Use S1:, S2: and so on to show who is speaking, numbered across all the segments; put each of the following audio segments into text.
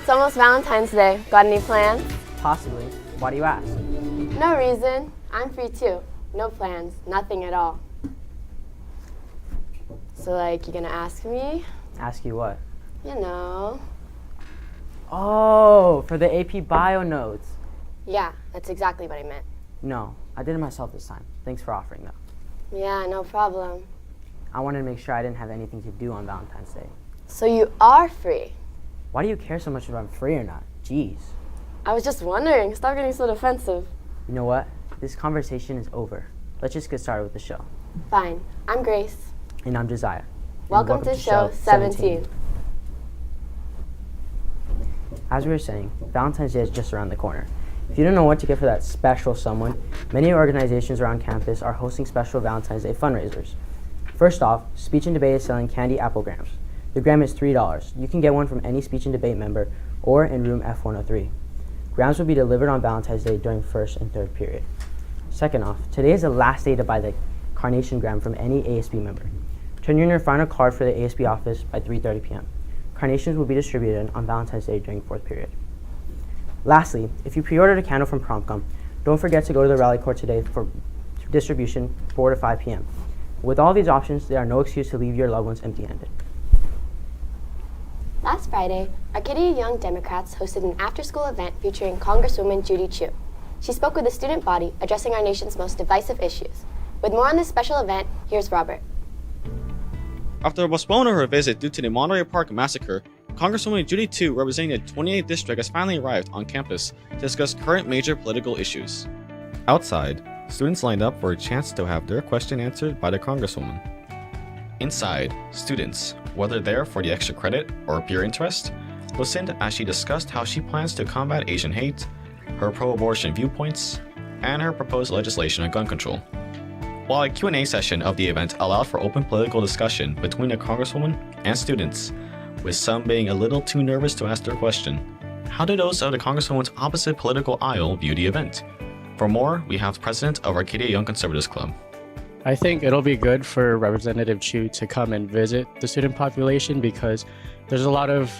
S1: It's almost Valentine's Day. Got any plans?
S2: Possibly. Why do you ask?
S1: No reason. I'm free too. No plans. Nothing at all. So, like, you gonna ask me?
S2: Ask you what?
S1: You know.
S2: Oh, for the AP Bio notes.
S1: Yeah, that's exactly what I meant.
S2: No, I did it myself this time. Thanks for offering, though.
S1: Yeah, no problem.
S2: I wanted to make sure I didn't have anything to do on Valentine's Day.
S1: So you are free?
S2: Why do you care so much if I'm free or not? Jeez.
S1: I was just wondering. Stop getting so defensive.
S2: You know what? This conversation is over. Let's just get started with the show.
S1: Fine. I'm Grace.
S2: And I'm Joziah.
S1: Welcome to show 17.
S2: As we were saying, Valentine's Day is just around the corner. If you don't know what to get for that special someone, many organizations around campus are hosting special Valentine's Day fundraisers. First off, Speech and Debate is selling candy apple grams. The gram is $3. You can get one from any Speech and Debate member or in room F103. Grams will be delivered on Valentine's Day during first and third period. Second off, today is the last day to buy the Carnation gram from any ASB member. Turn in your final card for the ASB office by 3:30 p.m. Carnations will be distributed on Valentine's Day during fourth period. Lastly, if you pre-ordered a candle from Promcom, don't forget to go to the rally court today for distribution 4 to 5 p.m. With all these options, there are no excuse to leave your loved ones empty-handed.
S1: Last Friday, Arcadia Young Democrats hosted an after-school event featuring Congresswoman Judy Chu. She spoke with the student body addressing our nation's most divisive issues. With more on this special event, here's Robert.
S3: After postponing her visit due to the Monterey Park massacre, Congresswoman Judy Chu, representing the 28th district, has finally arrived on campus to discuss current major political issues. Outside, students lined up for a chance to have their question answered by the Congresswoman. Inside, students, whether there for the extra credit or pure interest, listened as she discussed how she plans to combat Asian hate, her pro-abortion viewpoints, and her proposed legislation on gun control. While a Q&A session of the event allowed for open political discussion between the Congresswoman and students, with some being a little too nervous to ask their question, how do those of the Congresswoman's opposite political aisle view the event? For more, we have the president of Arcadia Young Conservatives Club.
S4: I think it'll be good for Representative Chu to come and visit the student population because there's a lot of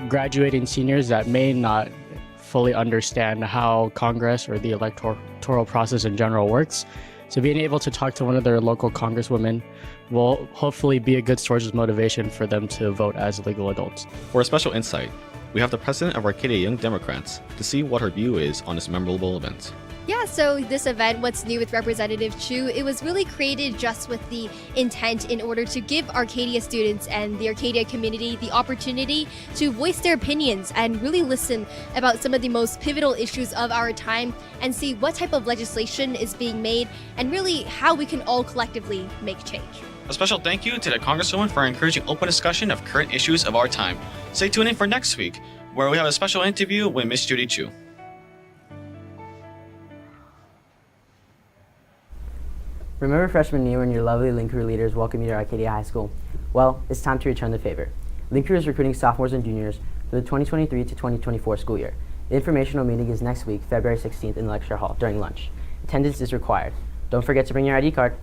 S4: graduating seniors that may not fully understand how Congress or the electoral process in general works. So being able to talk to one of their local congresswomen will hopefully be a good source of motivation for them to vote as legal adults.
S3: For a special insight, we have the president of Arcadia Young Democrats to see what her view is on this memorable event.
S5: Yeah, so this event, What's New with Representative Chu, it was really created just with the intent in order to give Arcadia students and the Arcadia community the opportunity to voice their opinions and really listen about some of the most pivotal issues of our time and see what type of legislation is being made and really how we can all collectively make change.
S3: A special thank you to the Congresswoman for encouraging open discussion of current issues of our time. Stay tuned in for next week, where we have a special interview with Miss Judy Chu.
S2: Remember freshman year when your lovely Link Crew leaders welcomed you to Arcadia High School? Well, it's time to return the favor. Link Crew is recruiting sophomores and juniors for the 2023 to 2024 school year. The informational meeting is next week, February 16th in the lecture hall during lunch. Attendance is required. Don't forget to bring your ID card.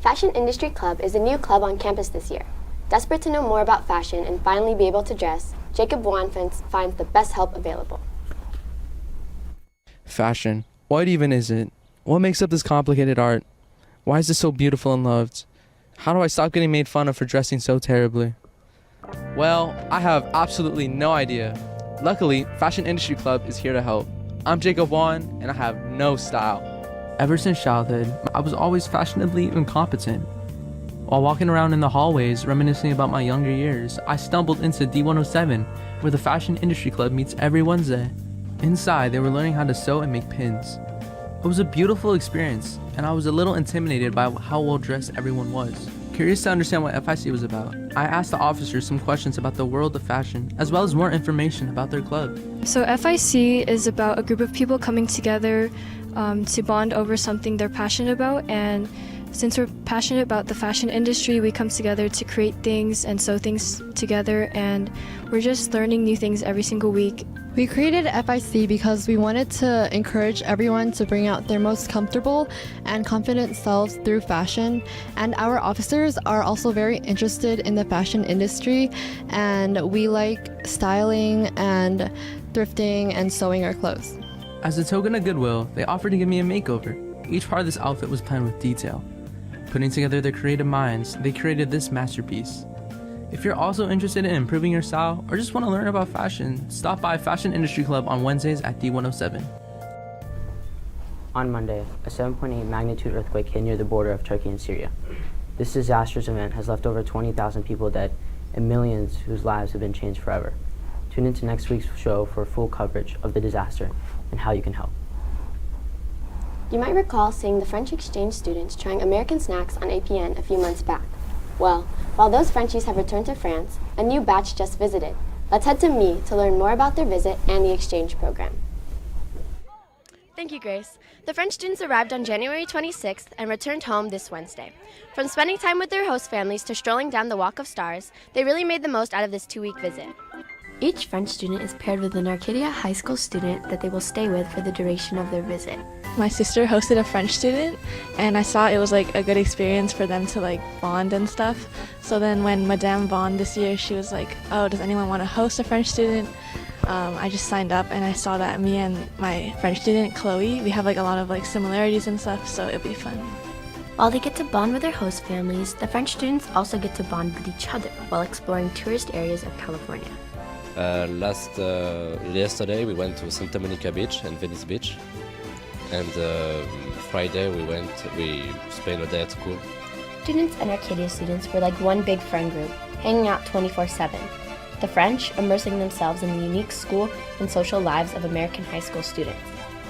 S1: Fashion Industry Club is a new club on campus this year. Desperate to know more about fashion and finally be able to dress, Jacob Buan finds the best help available.
S6: Fashion. What even is it? What makes up this complicated art? Why is this so beautiful and loved? How do I stop getting made fun of for dressing so terribly? Well, I have absolutely no idea. Luckily, Fashion Industry Club is here to help. I'm Jacob Buan, and I have no style. Ever since childhood, I was always fashionably incompetent. While walking around in the hallways reminiscing about my younger years, I stumbled into D107, where the Fashion Industry Club meets every Wednesday. Inside, they were learning how to sew and make pins. It was a beautiful experience, and I was a little intimidated by how well dressed everyone was. Curious to understand what FIC was about, I asked the officers some questions about the world of fashion, as well as more information about their club.
S7: So FIC is about a group of people coming together to bond over something they're passionate about and since we're passionate about the fashion industry, we come together to create things and sew things together, and we're just learning new things every single week.
S8: We created FIC because we wanted to encourage everyone to bring out their most comfortable and confident selves through fashion. And our officers are also very interested in the fashion industry, and we like styling and thrifting and sewing our clothes.
S6: As a token of goodwill, they offered to give me a makeover. Each part of this outfit was planned with detail. Putting together their creative minds, they created this masterpiece. If you're also interested in improving your style or just want to learn about fashion, stop by Fashion Industry Club on Wednesdays at D107.
S2: On Monday, a 7.8 magnitude earthquake hit near the border of Turkey and Syria. This disastrous event has left over 20,000 people dead and millions whose lives have been changed forever. Tune into next week's show for full coverage of the disaster and how you can help.
S1: You might recall seeing the French exchange students trying American snacks on APN a few months back. Well, while those Frenchies have returned to France, a new batch just visited. Let's head to Me to learn more about their visit and the exchange program. Thank you, Grace. The French students arrived on January 26th and returned home this Wednesday. From spending time with their host families to strolling down the Walk of Stars, they really made the most out of this 2-week visit. Each French student is paired with an Arcadia High School student that they will stay with for the duration of their visit.
S9: My sister hosted a French student, and I saw it was like a good experience for them to like bond and stuff. So then when Madame Bond this year, she was like, oh, does anyone want to host a French student? I just signed up, and I saw that me and my French student, Chloe, we have like a lot of like similarities and stuff, so it'll be fun.
S1: While they get to bond with their host families, the French students also get to bond with each other while exploring tourist areas of California.
S10: Yesterday we went to Santa Monica Beach and Venice Beach, and Friday we spent a day at school.
S1: Students and Arcadia students were like one big friend group, hanging out 24/7. The French immersing themselves in the unique school and social lives of American high school students.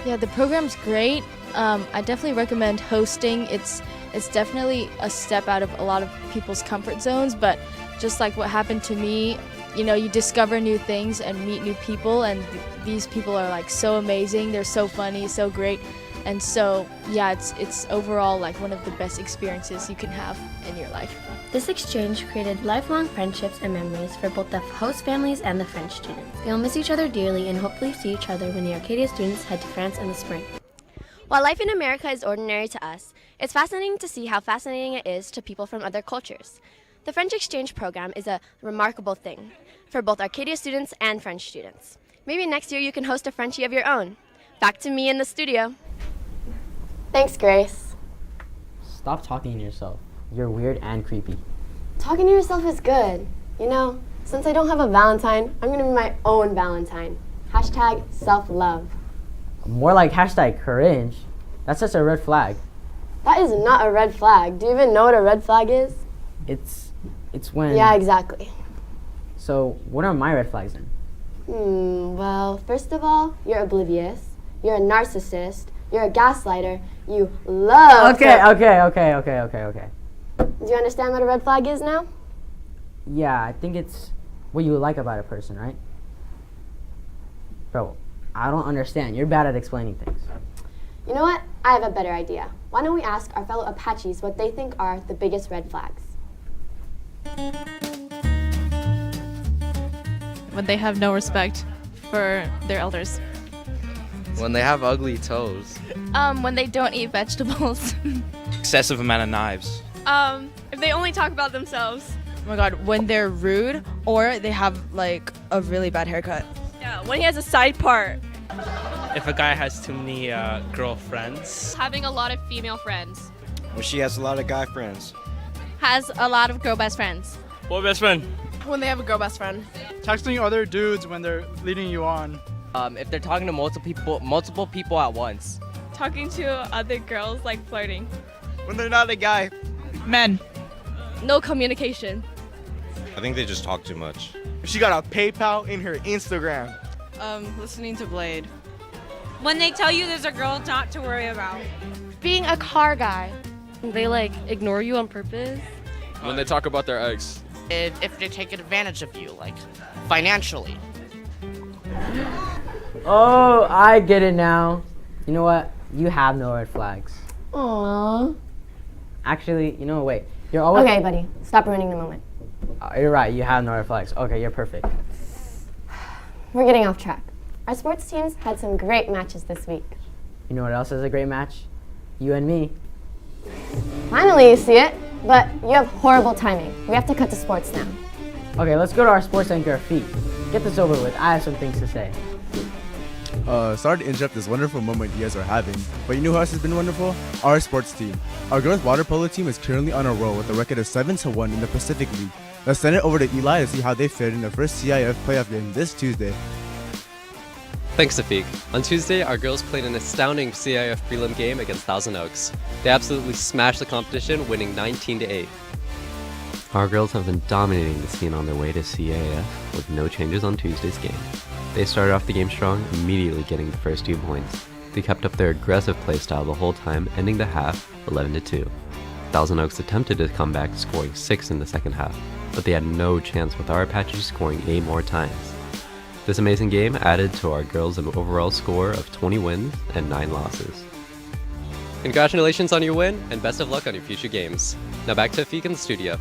S9: Yeah, the program's great. I definitely recommend hosting. It's definitely a step out of a lot of people's comfort zones, but just like what happened to me, you know, you discover new things and meet new people, and these people are like so amazing. They're so funny, so great. And so, yeah, it's overall like one of the best experiences you can have in your life.
S1: This exchange created lifelong friendships and memories for both the host families and the French students. They'll miss each other dearly and hopefully see each other when the Arcadia students head to France in the spring. While life in America is ordinary to us, it's fascinating to see how fascinating it is to people from other cultures. The French exchange program is a remarkable thing for both Arcadia students and French students. Maybe next year you can host a Frenchie of your own. Back to me in the studio. Thanks, Grace.
S2: Stop talking to yourself. You're weird and creepy.
S1: Talking to yourself is good. You know, since I don't have a Valentine, I'm gonna be my own Valentine. Hashtag self-love.
S2: More like hashtag cringe. That's just a red flag.
S1: That is not a red flag. Do you even know what a red flag is?
S2: It's when...
S1: Yeah, exactly.
S2: So, what are my red flags then?
S1: Well, first of all, you're oblivious. You're a narcissist. You're a gaslighter. You love...
S2: Okay.
S1: Do you understand what a red flag is now?
S2: Yeah, I think it's what you like about a person, right? Bro, I don't understand. You're bad at explaining things.
S1: You know what? I have a better idea. Why don't we ask our fellow Apaches what they think are the biggest red flags?
S11: When they have no respect for their elders.
S12: When they have ugly toes.
S11: When they don't eat vegetables.
S12: Excessive amount of knives.
S13: If they only talk about themselves.
S14: Oh my god, when they're rude or they have like a really bad haircut.
S13: Yeah, when he has a side part.
S15: If a guy has too many girlfriends.
S13: Having a lot of female friends.
S16: When she has a lot of guy friends.
S13: Has a lot of girl best friends.
S15: Boy best friend.
S13: When they have a girl best friend.
S17: Texting other dudes when they're leading you on.
S18: If they're talking to multiple people at once.
S13: Talking to other girls, like flirting.
S16: When they're not a guy.
S11: Men.
S13: No communication.
S19: I think they just talk too much.
S17: She got a PayPal in her Instagram.
S14: Listening to Blade.
S13: When they tell you there's a girl not to worry about.
S20: Being a car guy. They like ignore you on purpose.
S21: When they talk about their ex.
S22: If they take advantage of you, like financially.
S2: Oh, I get it now. You know what? You have no red flags.
S1: Aww.
S2: Actually, wait. You're always...
S1: Okay, buddy. Stop ruining the moment.
S2: You're right. You have no reflex. Okay, you're perfect.
S1: We're getting off track. Our sports teams had some great matches this week.
S2: You know what else is a great match? You and me.
S1: Finally, you see it. But you have horrible timing. We have to cut to sports now.
S2: Okay, let's go to our sports anchor, Feet. Get this over with. I have some things to say.
S4: Sorry to interrupt this wonderful moment you guys are having, but you know who else has been wonderful? Our sports team. Our girls water polo team is currently on a roll with a record of 7-1 in the Pacific League. Let's send it over to Eli to see how they fared in their first CIF playoff game this Tuesday.
S5: Thanks, Afiq. On Tuesday, our girls played an astounding CIF prelim game against Thousand Oaks. They absolutely smashed the competition, winning 19-8.
S23: Our girls have been dominating the scene on their way to CIF with no changes on Tuesday's game. They started off the game strong, immediately getting the first 2 points. They kept up their aggressive play style the whole time, ending the half 11-2. Thousand Oaks attempted to come back, scoring 6 in the second half, but they had no chance with our Apaches scoring 8 more times. This amazing game added to our girls' overall score of 20 wins and 9 losses.
S5: Congratulations on your win, and best of luck on your future games. Now back to Afiq in the studio.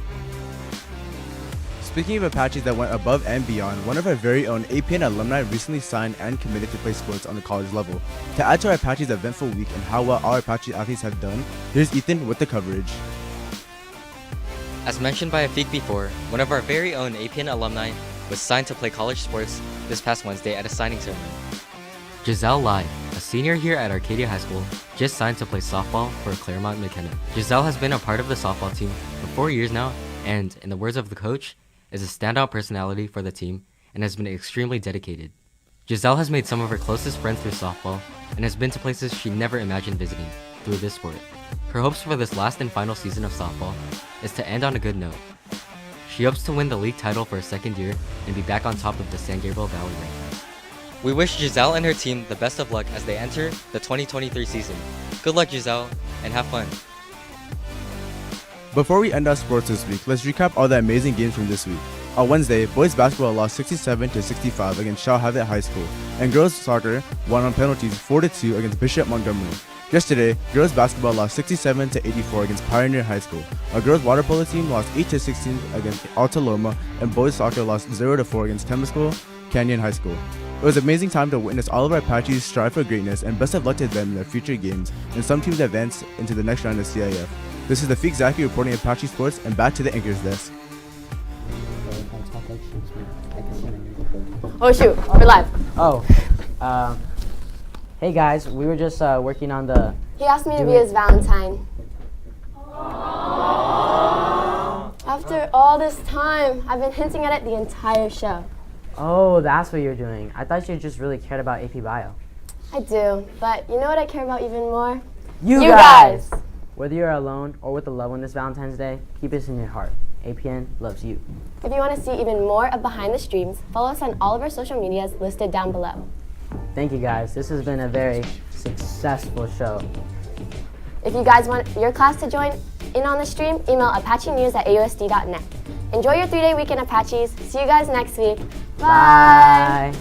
S4: Speaking of Apaches that went above and beyond, one of our very own APN alumni recently signed and committed to play sports on the college level. To add to our Apaches eventful week and how well our Apache athletes have done, here's Ethan with the coverage.
S24: As mentioned by Afiq before, one of our very own APN alumni was signed to play college sports this past Wednesday at a signing ceremony.
S25: Giselle Lai, a senior here at Arcadia High School, just signed to play softball for Claremont McKenna. Giselle has been a part of the softball team for 4 years now, and in the words of the coach, is a standout personality for the team and has been extremely dedicated. Giselle has made some of her closest friends through softball and has been to places she never imagined visiting through this sport. Her hopes for this last and final season of softball is to end on a good note. She hopes to win the league title for a second year and be back on top of the San Gabriel Valley rank.
S24: We wish Giselle and her team the best of luck as they enter the 2023 season. Good luck, Giselle, and have fun.
S4: Before we end our sports this week, let's recap all the amazing games from this week. On Wednesday, boys basketball lost 67-65 against Shawhavet High School, and girls soccer won on penalties 4-2 against Bishop Montgomery. Yesterday, girls basketball lost 67-84 against Pioneer High School. Our girls water polo team lost 8-16 against Alta Loma, and boys soccer lost 0-4 against Temescal Canyon High School. It was an amazing time to witness all of our Apaches strive for greatness, and best of luck to them in their future games, and some teams advance into the next round of CIF. This is the Feek Zaki reporting Apache Sports, and back to the anchor's desk.
S1: Oh shoot, we're live.
S2: Hey guys, we were just working on the...
S1: He asked me to be his Valentine. After all this time, I've been hinting at it the entire show.
S2: Oh, that's what you're doing. I thought you just really cared about AP Bio.
S1: I do, but you know what I care about even more?
S2: You guys! Whether you're alone or with a loved one this Valentine's Day, keep this in your heart. APN loves you.
S1: If you want to see even more of Behind the Streams, follow us on all of our social medias listed down below.
S2: Thank you guys. This has been a very successful show.
S1: If you guys want your class to join in on the stream, email apachenews@ausd.net. Enjoy your 3-day weekend, Apaches. See you guys next week. Bye.